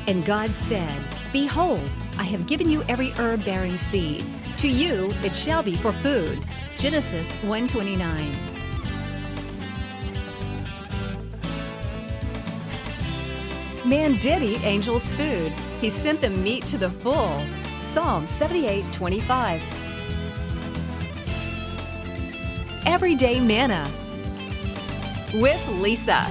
And God said, Behold, I have given you every herb-bearing seed. To you it shall be for food. Genesis 1:29. Man did eat angels' food. He sent them meat to the full. Psalm 78:25. Everyday Manna with Lisa.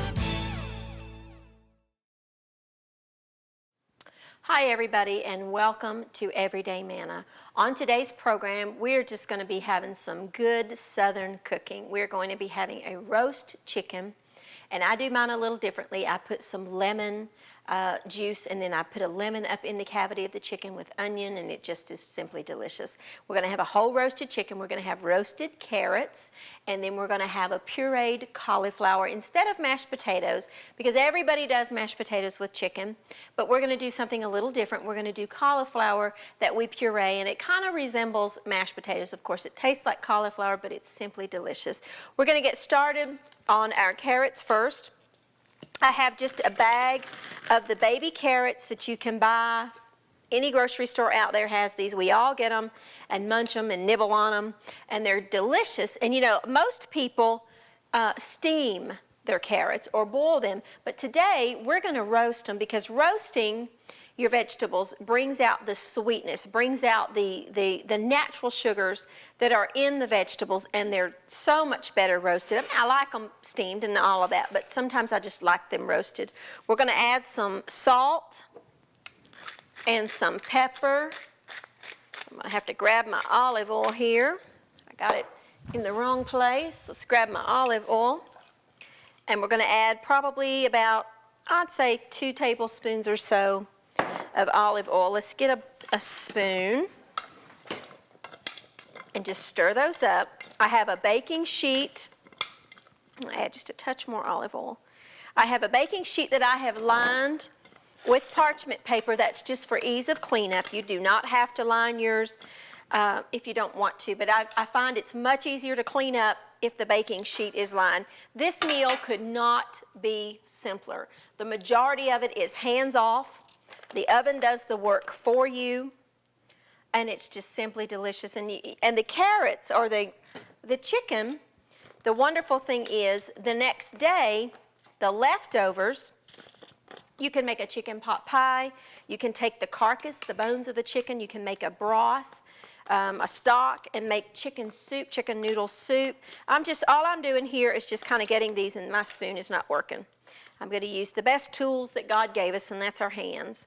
Hi everybody, and welcome to Everyday Manna. On today's program, we're just going to be having some good Southern cooking. We're going to be having a roast chicken, and I do mine a little differently. I put some lemon juice, and then I put a lemon up in the cavity of the chicken with onion, and it just is simply delicious. We're going to have a whole roasted chicken. We're going to have roasted carrots, and then we're going to have a pureed cauliflower instead of mashed potatoes, because everybody does mashed potatoes with chicken, but we're going to do something a little different. We're going to do cauliflower that we puree, and it kind of resembles mashed potatoes. Of course, it tastes like cauliflower, but it's simply delicious. We're going to get started on our carrots first. I have just a bag of the baby carrots that you can buy. Any grocery store out there has these. We all get them and munch them and nibble on them, and they're delicious. And you know, most people steam their carrots or boil them, but today we're going to roast them, because roasting your vegetables brings out the sweetness, brings out the natural sugars that are in the vegetables, and they're so much better roasted. I mean, I like them steamed and all of that, but sometimes I just like them roasted. We're going to add some salt and some pepper. I'm going to have to grab my olive oil here. I got it in the wrong place. Let's grab my olive oil. And we're going to add probably about, I'd say, 2 tablespoons or so of olive oil. Let's get a spoon and just stir those up. I have a baking sheet. I'm going to add just a touch more olive oil. I have a baking sheet that I have lined with parchment paper. That's just for ease of cleanup. You do not have to line yours if you don't want to, but I find it's much easier to clean up if the baking sheet is lined. This meal could not be simpler. The majority of it is hands off. The oven does the work for you, and it's just simply delicious. And the carrots or the chicken, the wonderful thing is the next day, the leftovers, you can make a chicken pot pie. You can take the carcass, the bones of the chicken, you can make a broth, a stock, and make chicken soup, chicken noodle soup. All I'm doing here is just kind of getting these, and my spoon is not working. I'm going to use the best tools that God gave us, and that's our hands.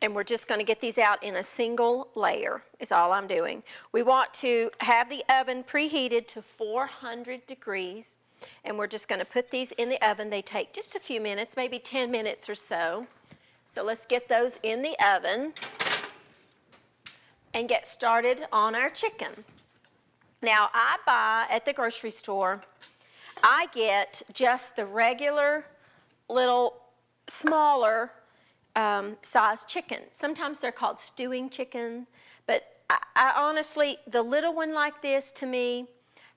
And we're just going to get these out in a single layer, is all I'm doing. We want to have the oven preheated to 400 degrees, and we're just going to put these in the oven. They take just a few minutes, maybe 10 minutes or so. So let's get those in the oven and get started on our chicken. Now, I buy at the grocery store, I get just the regular little smaller size chicken. Sometimes they're called stewing chicken, but I honestly, the little one like this to me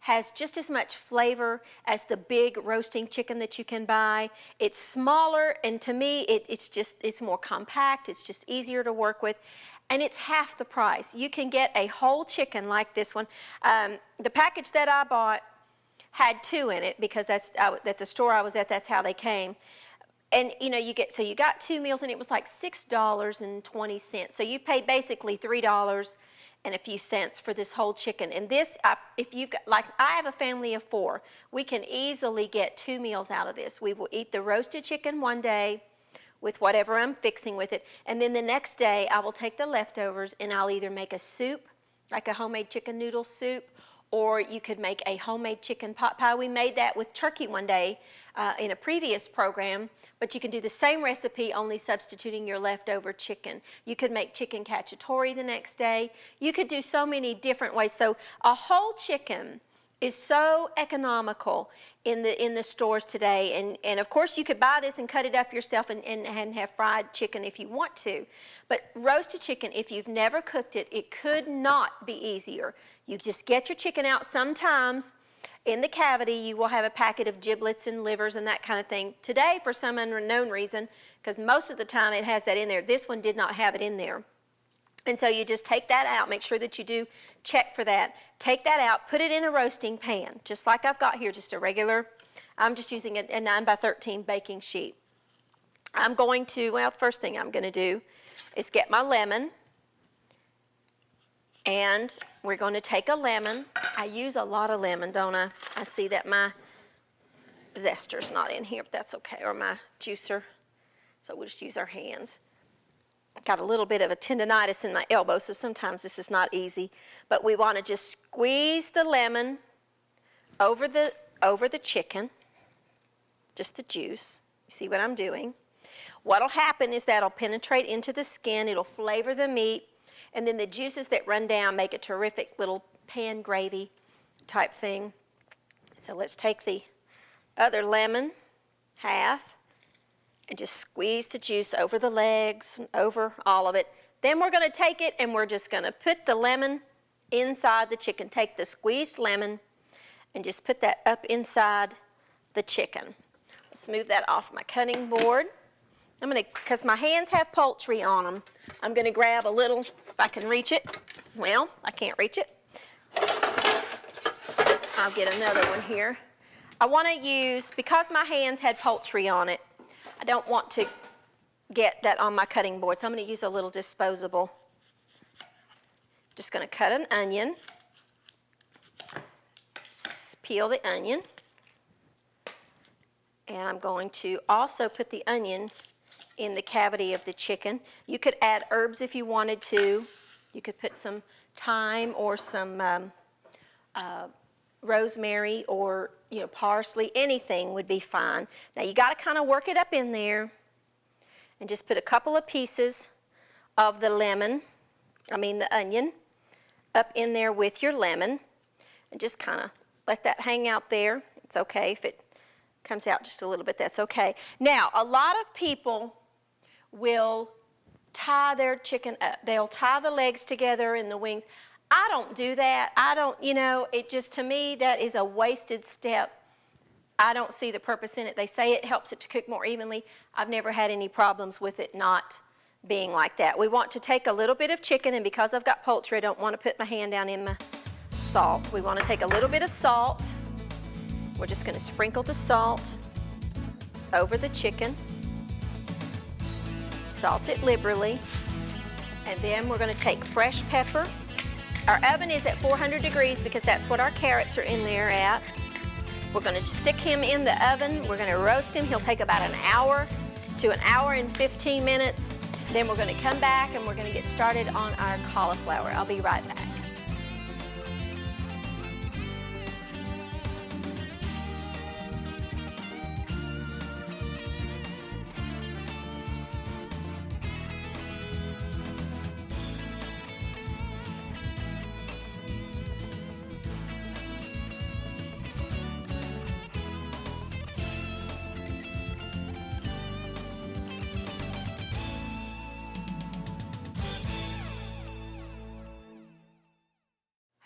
has just as much flavor as the big roasting chicken that you can buy. It's smaller, and to me, it's more compact. It's just easier to work with, and it's half the price. You can get a whole chicken like this one. The package that I bought had 2 in it, because at the store I was at, that's how they came. And you know, you got 2 meals, and it was like $6.20. So you paid basically $3 and a few cents for this whole chicken. And this, if you've got, like I have a family of 4, we can easily get 2 meals out of this. We will eat the roasted chicken one day with whatever I'm fixing with it, and then the next day I will take the leftovers and I'll either make a soup, like a homemade chicken noodle soup, or you could make a homemade chicken pot pie. We made that with turkey one day in a previous program, but you can do the same recipe, only substituting your leftover chicken. You could make chicken cacciatore the next day. You could do so many different ways. So a whole chicken is so economical in the stores today. And of course you could buy this and cut it up yourself and have fried chicken if you want to. But roasted chicken, if you've never cooked it, it could not be easier. You just get your chicken out. Sometimes In the cavity, you will have a packet of giblets and livers and that kind of thing. Today, for some unknown reason, because most of the time it has that in there, this one did not have it in there. And so you just take that out, make sure that you do check for that. Take that out, put it in a roasting pan, just like I've got here, just a regular, I'm just using a 9 by 13 baking sheet. I'm going to, well, first thing I'm going to do is get my lemon. And we're going to take a lemon. I use a lot of lemon, don't I? I see that my zester's not in here, but that's okay, or my juicer. So we'll just use our hands. Got a little bit of a tendonitis in my elbow, so sometimes this is not easy. But we want to just squeeze the lemon over the chicken, just the juice. You see what I'm doing? What'll happen is that'll penetrate into the skin, it'll flavor the meat, and then the juices that run down make a terrific little pan gravy type thing. So let's take the other lemon, half, and just squeeze the juice over the legs and over all of it. Then we're going to take it and we're just going to put the lemon inside the chicken. Take the squeezed lemon and just put that up inside the chicken. Let's move that off my cutting board. I'm going to, because my hands have poultry on them, I'm going to grab a little, if I can reach it. Well, I can't reach it. I'll get another one here. I want to use, because my hands had poultry on it, I don't want to get that on my cutting board, so I'm going to use a little disposable. Just going to cut an onion, peel the onion, and I'm going to also put the onion in the cavity of the chicken. You could add herbs if you wanted to. You could put some thyme or some rosemary or parsley, anything would be fine. Now you got to kind of work it up in there and just put a couple of pieces of the the onion up in there with your lemon and just kind of let that hang out there. It's okay if it comes out just a little bit, that's okay. Now, a lot of people will tie their chicken up. They'll tie the legs together and the wings. I don't do that. It just, to me, that is a wasted step. I don't see the purpose in it. They say it helps it to cook more evenly. I've never had any problems with it not being like that. We want to take a little bit of chicken, and because I've got poultry, I don't want to put my hand down in my salt. We want to take a little bit of salt. We're just going to sprinkle the salt over the chicken. Salt it liberally. And then we're going to take fresh pepper. Our oven is at 400 degrees because that's what our carrots are in there at. We're going to stick him in the oven. We're going to roast him. He'll take about an hour to an hour and 15 minutes. Then we're going to come back and we're going to get started on our cauliflower. I'll be right back.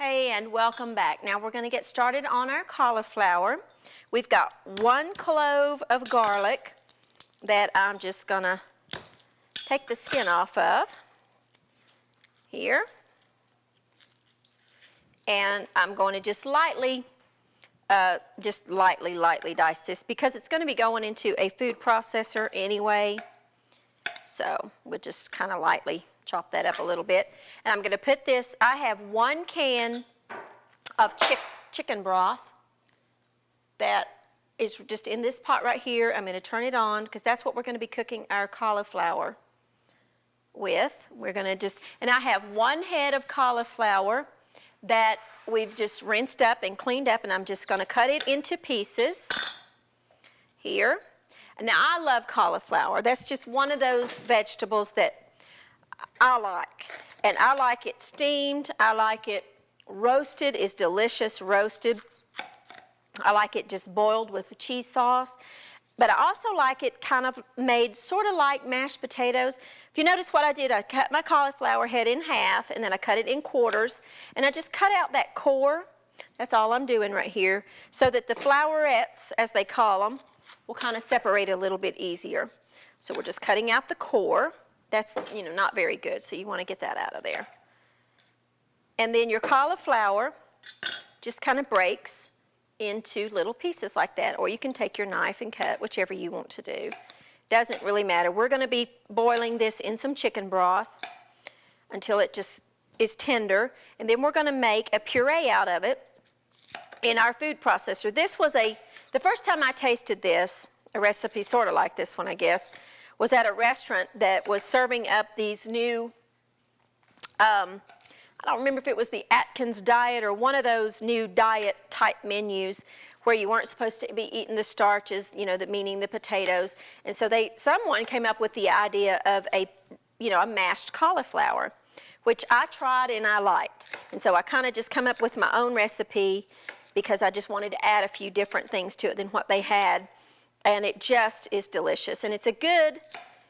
Hey, and welcome back. Now we're going to get started on our cauliflower. We've got 1 clove of garlic that I'm just going to take the skin off of here. And I'm going to just lightly dice this because it's going to be going into a food processor anyway. So we'll just kind of lightly chop that up a little bit. And I'm going to put this, I have 1 can of chicken broth that is just in this pot right here. I'm going to turn it on because that's what we're going to be cooking our cauliflower with. We're going to just, and I have 1 head of cauliflower that we've just rinsed up and cleaned up, and I'm just going to cut it into pieces here. Now I love cauliflower. That's just one of those vegetables that I like. And I like it steamed. I like it roasted. It's delicious roasted. I like it just boiled with cheese sauce. But I also like it kind of made sort of like mashed potatoes. If you notice what I did, I cut my cauliflower head in half, and then I cut it in quarters. And I just cut out that core. That's all I'm doing right here, so that the flowerets, as they call them, will kind of separate a little bit easier. So we're just cutting out the core. That's, not very good, so you want to get that out of there. And then your cauliflower just kind of breaks into little pieces like that, or you can take your knife and cut, whichever you want to do. Doesn't really matter. We're going to be boiling this in some chicken broth until it just is tender, and then we're going to make a puree out of it in our food processor. This was the first time I tasted this, a recipe sort of like this one, I guess, was at a restaurant that was serving up these new, I don't remember if it was the Atkins diet or one of those new diet type menus where you weren't supposed to be eating the starches, meaning the potatoes. And so someone came up with the idea of a mashed cauliflower, which I tried and I liked. And so I kind of just come up with my own recipe because I just wanted to add a few different things to it than what they had. And it just is delicious. And it's a good,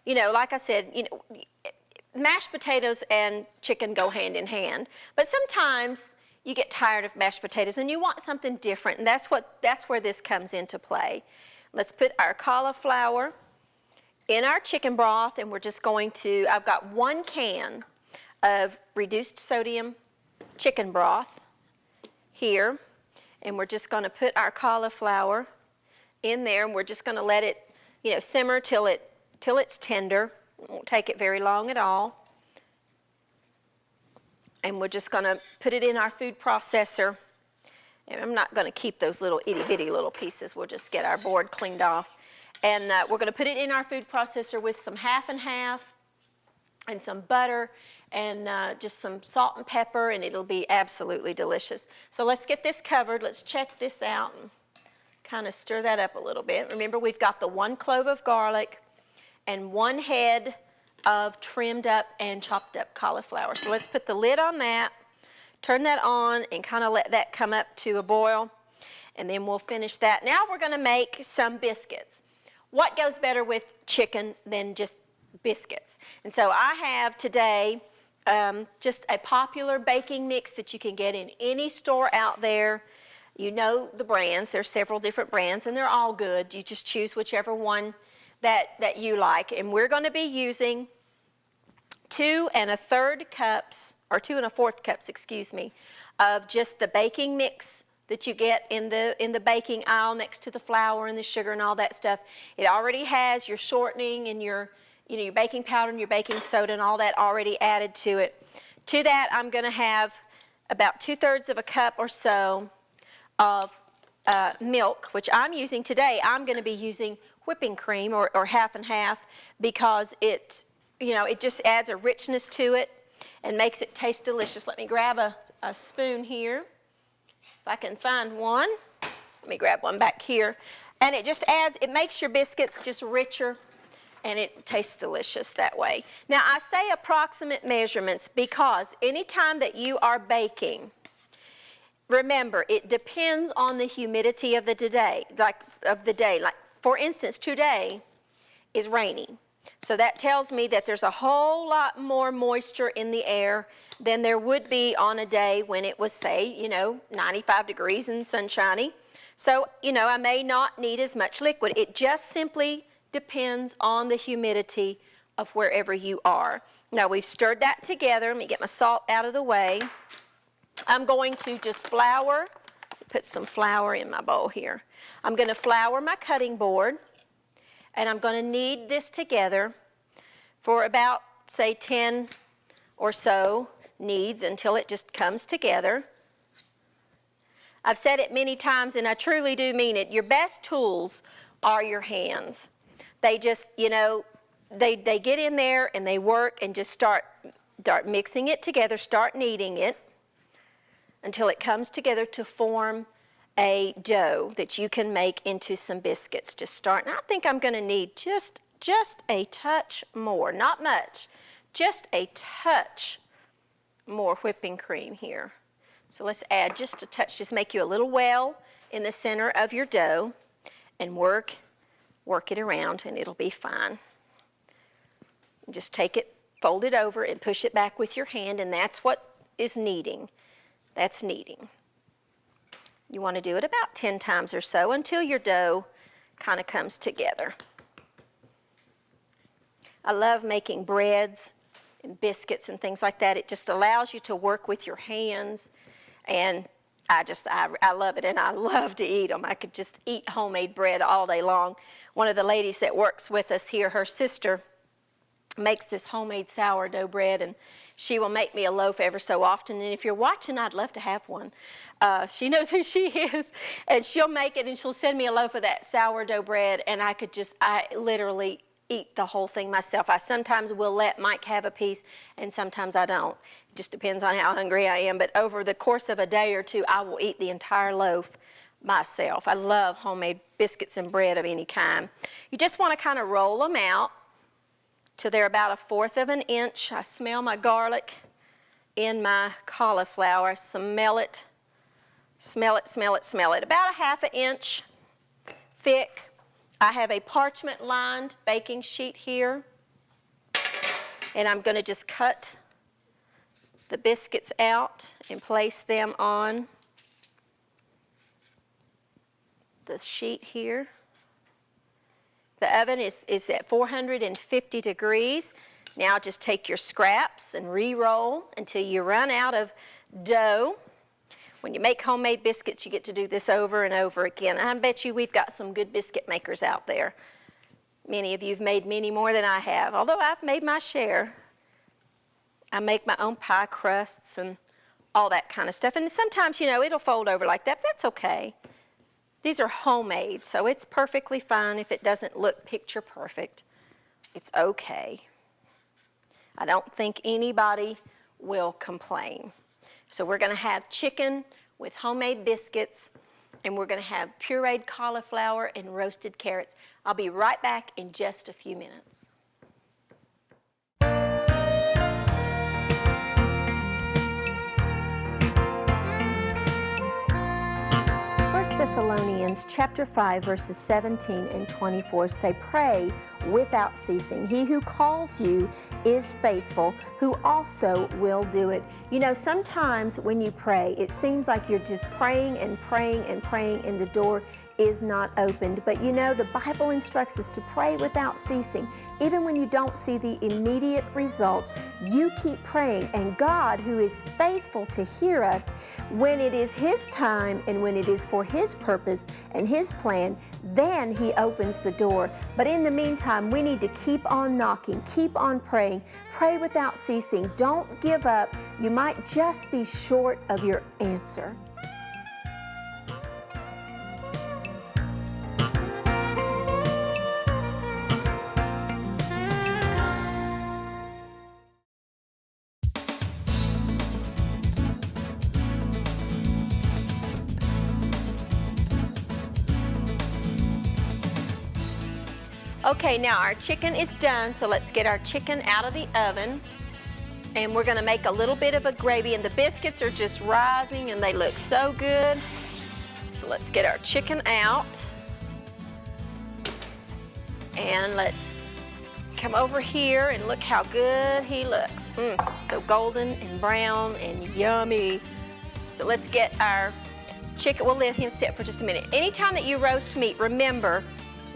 like I said, mashed potatoes and chicken go hand in hand. But sometimes you get tired of mashed potatoes and you want something different. And that's where this comes into play. Let's put our cauliflower in our chicken broth, and we're just going to, I've got 1 can of reduced sodium chicken broth here. And we're just going to put our cauliflower in there, and we're just going to let it, simmer till it's tender. It won't take it very long at all. And we're just going to put it in our food processor. And I'm not going to keep those little itty-bitty little pieces. We'll just get our board cleaned off. And we're going to put it in our food processor with some half and half and some butter and just some salt and pepper, and it'll be absolutely delicious. So let's get this covered. Let's check this out and kind of stir that up a little bit. Remember, we've got the 1 clove of garlic and 1 head of trimmed up and chopped up cauliflower. So let's put the lid on that, turn that on, and kind of let that come up to a boil, and then we'll finish that. Now we're going to make some biscuits. What goes better with chicken than just biscuits? And so I have today just a popular baking mix that you can get in any store out there. You know the brands. There's several different brands, and they're all good. You just choose whichever one that you like. And we're going to be using 2 1/3 cups, or 2 1/4 cups, excuse me, of just the baking mix that you get in the baking aisle next to the flour and the sugar and all that stuff. It already has your shortening and your baking powder and your baking soda and all that already added to it. To that, I'm going to have about 2/3 of a cup or so of milk, which I'm using today. I'm going to be using whipping cream or half and half because it just adds a richness to it and makes it taste delicious. Let me grab a spoon here, if I can find one. Let me grab one back here. And it makes your biscuits just richer, and it tastes delicious that way. Now, I say approximate measurements because anytime that you are baking, remember, it depends on the humidity of the day. Like, for instance, today is rainy. So that tells me that there's a whole lot more moisture in the air than there would be on a day when it was, say, 95 degrees and sunshiny. So, I may not need as much liquid. It just simply depends on the humidity of wherever you are. Now, we've stirred that together. Let me get my salt out of the way. I'm going to just put some flour in my bowl here. I'm going to flour my cutting board, and I'm going to knead this together for about, say, 10 or so kneads until it just comes together. I've said it many times, and I truly do mean it. Your best tools are your hands. They just, they get in there and they work and just start mixing it together, start kneading it until it comes together to form a dough that you can make into some biscuits. Just start, and I think I'm going to need just a touch more, not much, just a touch more whipping cream here. So let's add just a touch, just make you a little well in the center of your dough and work it around, and it'll be fine. Just take it, fold it over, and push it back with your hand, and that's what is kneading. That's kneading. You want to do it about 10 times or so until your dough kind of comes together. I love making breads and biscuits and things like that. It just allows you to work with your hands, and I love it, and I love to eat them. I could just eat homemade bread all day long. One of the ladies that works with us here, her sister, makes this homemade sourdough bread, and she will make me a loaf ever so often. And if you're watching, I'd love to have one. She knows who she is, and she'll make it, and she'll send me a loaf of that sourdough bread, and I literally eat the whole thing myself. I sometimes will let Mike have a piece, and sometimes I don't. It just depends on how hungry I am. But over the course of a day or two, I will eat the entire loaf myself. I love homemade biscuits and bread of any kind. You just want to kind of roll them out till they're about 1/4 of an inch. I smell my garlic in my cauliflower. I smell it. Smell it, smell it, smell it. About 1/2 inch thick. I have a parchment lined baking sheet here, and I'm going to just cut the biscuits out and place them on the sheet here. The oven is at 450 degrees. Now just take your scraps and re-roll until you run out of dough. When you make homemade biscuits, you get to do this over and over again. I bet you we've got some good biscuit makers out there. Many of you have made many more than I have, although I've made my share. I make my own pie crusts and all that kind of stuff. And sometimes, it'll fold over like that, but that's okay. These are homemade, so it's perfectly fine if it doesn't look picture perfect. It's okay. I don't think anybody will complain. So we're going to have chicken with homemade biscuits, and we're going to have pureed cauliflower and roasted carrots. I'll be right back in just a few minutes. 1 Thessalonians chapter 5, verses 17 and 24 say, "Pray without ceasing. He who calls you is faithful, who also will do it." Sometimes when you pray, it seems like you're just praying and praying and praying, and the door is not opened. But the Bible instructs us to pray without ceasing. Even when you don't see the immediate results, you keep praying, and God, who is faithful to hear us, when it is His time and when it is for His purpose and His plan, then He opens the door. But in the meantime, we need to keep on knocking, keep on praying, pray without ceasing. Don't give up. You might just be short of your answer. Okay, now our chicken is done, so let's get our chicken out of the oven. And we're going to make a little bit of a gravy, and the biscuits are just rising and they look so good. So let's get our chicken out. And let's come over here and look how good he looks. So golden and brown and yummy. So let's get our chicken. We'll let him sit for just a minute. Anytime that you roast meat, remember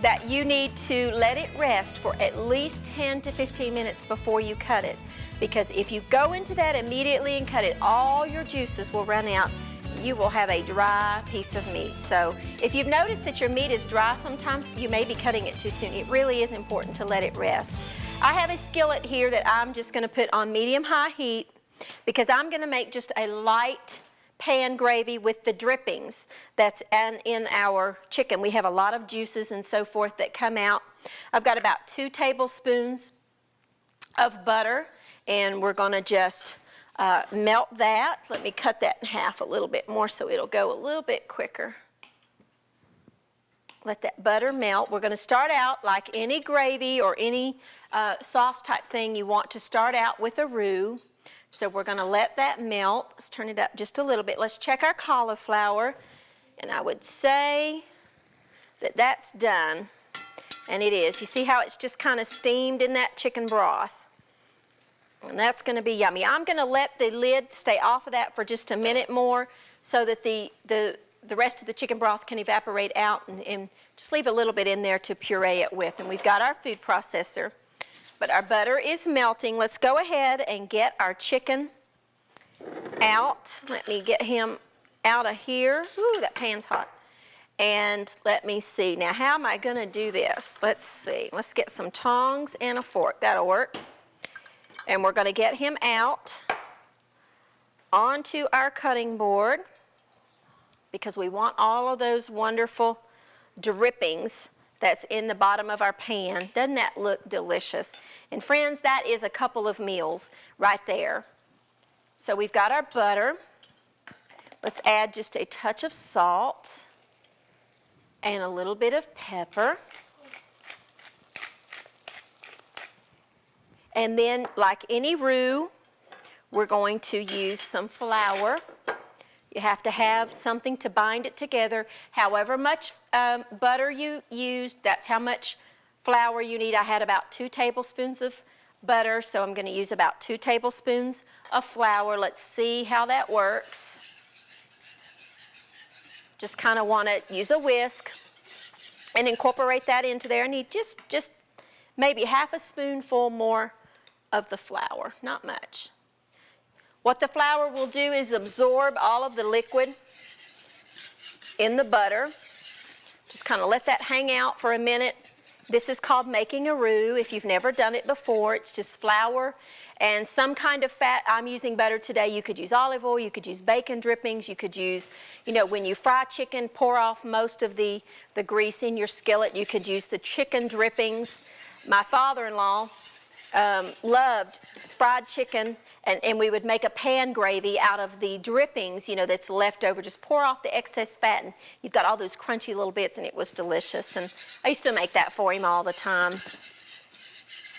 that you need to let it rest for at least 10 to 15 minutes before you cut it. Because if you go into that immediately and cut it, all your juices will run out. You will have a dry piece of meat. So if you've noticed that your meat is dry sometimes, you may be cutting it too soon. It really is important to let it rest. I have a skillet here that I'm just going to put on medium-high heat because I'm going to make just a light pan gravy with the drippings that's in our chicken. We have a lot of juices and so forth that come out. I've got about 2 tablespoons of butter, and we're going to just melt that. Let me cut that in half a little bit more so it'll go a little bit quicker. Let that butter melt. We're going to start out like any gravy or any sauce type thing. You want to start out with a roux. So we're going to let that melt. Let's turn it up just a little bit. Let's check our cauliflower. And I would say that that's done. And it is. You see how it's just kind of steamed in that chicken broth. And that's going to be yummy. I'm going to let the lid stay off of that for just a minute more so that the the rest of the chicken broth can evaporate out, and just leave a little bit in there to puree it with. And we've got our food processor, but our butter is melting. Let's go ahead and get our chicken out. Let me get him out of here. Ooh, that pan's hot. And let me see. Now, how am I going to do this? Let's see. Let's get some tongs and a fork. That'll work. And we're going to get him out onto our cutting board because we want all of those wonderful drippings that's in the bottom of our pan. Doesn't that look delicious? And friends, that is a couple of meals right there. So we've got our butter. Let's add just a touch of salt and a little bit of pepper. And then, like any roux, we're going to use some flour. You have to have something to bind it together. However much butter you use, that's how much flour you need. I had about 2 tablespoons of butter, so I'm going to use about 2 tablespoons of flour. Let's see how that works. Just kind of want to use a whisk and incorporate that into there. I need just maybe half a spoonful more of the flour, not much. What the flour will do is absorb all of the liquid in the butter. Just kind of let that hang out for a minute. This is called making a roux. If you've never done it before, it's just flour and some kind of fat. I'm using butter today. You could use olive oil, you could use bacon drippings, you could use, when you fry chicken, pour off most of the grease in your skillet. You could use the chicken drippings. My father-in-law loved fried chicken, and we would make a pan gravy out of the drippings, that's left over. Just pour off the excess fat, and you've got all those crunchy little bits, and it was delicious. And I used to make that for him all the time.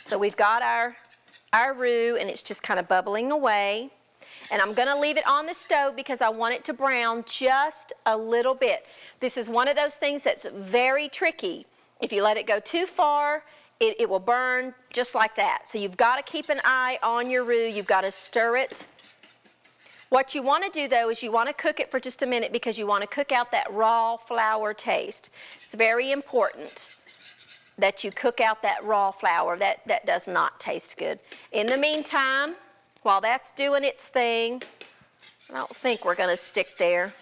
So we've got our roux, and it's just kind of bubbling away. And I'm going to leave it on the stove because I want it to brown just a little bit. This is one of those things that's very tricky. If you let it go too far, it will burn just like that. So you've got to keep an eye on your roux. You've got to stir it. What you want to do, though, is you want to cook it for just a minute because you want to cook out that raw flour taste. It's very important that you cook out that raw flour. That does not taste good. In the meantime, while that's doing its thing, I don't think we're going to stick there.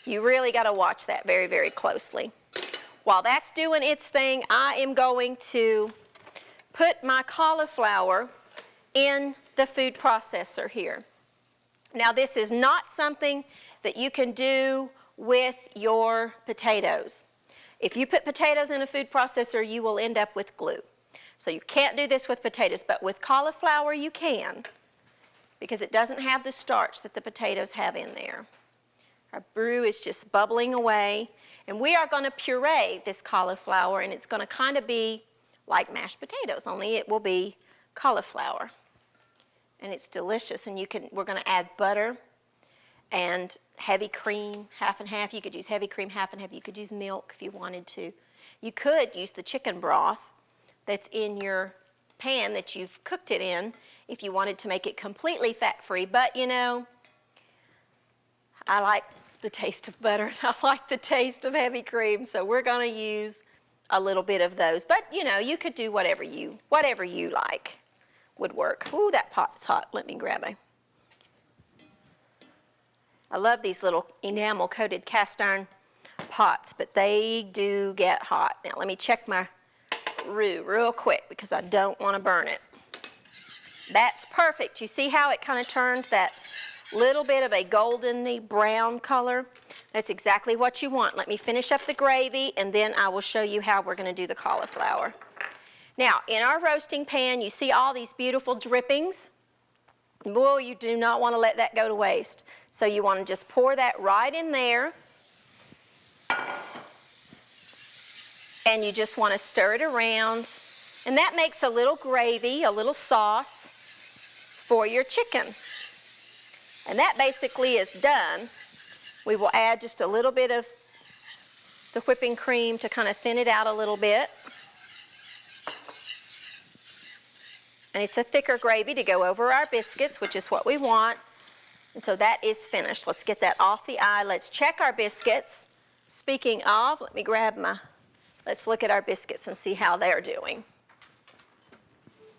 You really got to watch that very, very closely. While that's doing its thing, I am going to put my cauliflower in the food processor here. Now, this is not something that you can do with your potatoes. If you put potatoes in a food processor, you will end up with glue. So you can't do this with potatoes, but with cauliflower you can, because it doesn't have the starch that the potatoes have in there. Our roux is just bubbling away, and we are going to puree this cauliflower, and it's going to kind of be like mashed potatoes, only it will be cauliflower. And it's delicious, and we're going to add butter and heavy cream, half and half. You could use heavy cream, half and half. You could use milk if you wanted to. You could use the chicken broth that's in your pan that you've cooked it in if you wanted to make it completely fat-free. But, I like the taste of butter, and I like the taste of heavy cream, so we're going to use a little bit of those. But, you could do whatever you like would work. Ooh, that pot's hot. Let me grab a. I love these little enamel-coated cast iron pots, but they do get hot. Now, let me check my roux real quick because I don't want to burn it. That's perfect. You see how it kind of turned that little bit of a goldeny brown color? That's exactly what you want. Let me finish up the gravy, and then I will show you how we're going to do the cauliflower. Now, in our roasting pan, you see all these beautiful drippings. Boy, you do not want to let that go to waste. So you want to just pour that right in there. And you just want to stir it around. And that makes a little gravy, a little sauce for your chicken. And that basically is done. We will add just a little bit of the whipping cream to kind of thin it out a little bit. And it's a thicker gravy to go over our biscuits, which is what we want. And so that is finished. Let's get that off the eye. Let's check our biscuits. Speaking of, let's look at our biscuits and see how they're doing.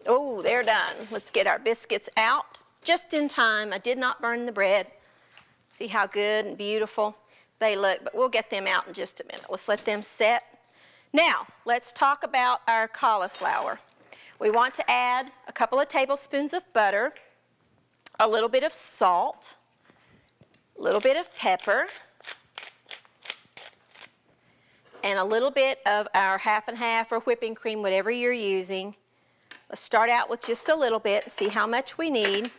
Oh, they're done. Let's get our biscuits out just in time. I did not burn the bread. See how good and beautiful they look, but we'll get them out in just a minute. Let's let them set. Now, let's talk about our cauliflower. We want to add a couple of tablespoons of butter, a little bit of salt, a little bit of pepper, and a little bit of our half and half or whipping cream, whatever you're using. Let's start out with just a little bit and see how much we need.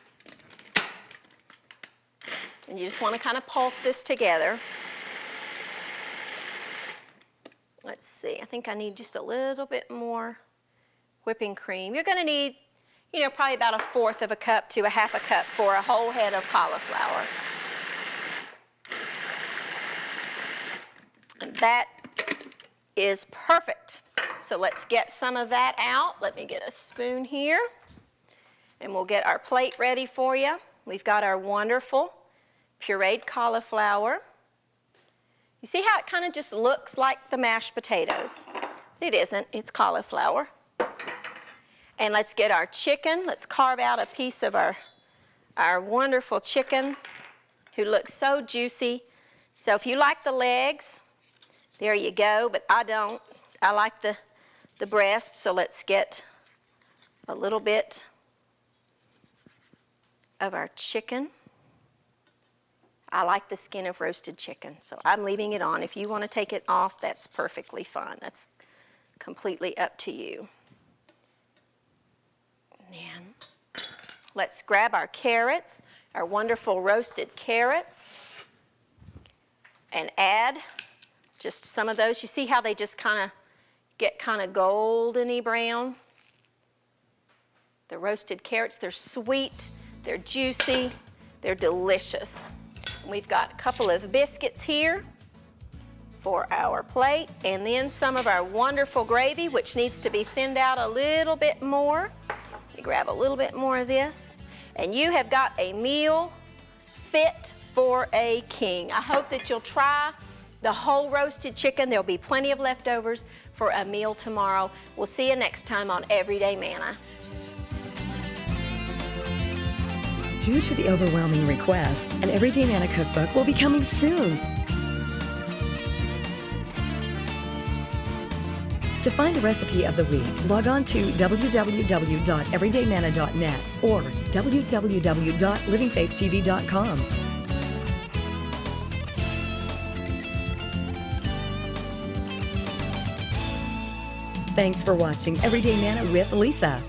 And you just want to kind of pulse this together. Let's see, I think I need just a little bit more whipping cream. You're going to need, probably about 1/4 of a cup to 1/2 a cup for a whole head of cauliflower. And that is perfect. So let's get some of that out. Let me get a spoon here. And we'll get our plate ready for you. We've got our wonderful pureed cauliflower. You see how it kind of just looks like the mashed potatoes? It isn't, it's cauliflower. And let's get our chicken. Let's carve out a piece of our wonderful chicken who looks so juicy. So if you like the legs, there you go, but I don't. I like the breast, so let's get a little bit of our chicken. I like the skin of roasted chicken, so I'm leaving it on. If you want to take it off, that's perfectly fine. That's completely up to you. And let's grab our carrots, our wonderful roasted carrots, and add just some of those. You see how they just get kind of golden-y brown? The roasted carrots, they're sweet, they're juicy, they're delicious. We've got a couple of biscuits here for our plate, and then some of our wonderful gravy, which needs to be thinned out a little bit more. You grab a little bit more of this, and you have got a meal fit for a king. I hope that you'll try the whole roasted chicken. There'll be plenty of leftovers for a meal tomorrow. We'll see you next time on Everyday Manna. Due to the overwhelming requests, an Everyday Manna cookbook will be coming soon. To find the recipe of the week, log on to www.everydaymanna.net or www.livingfaithtv.com. Thanks for watching Everyday Manna with Lisa.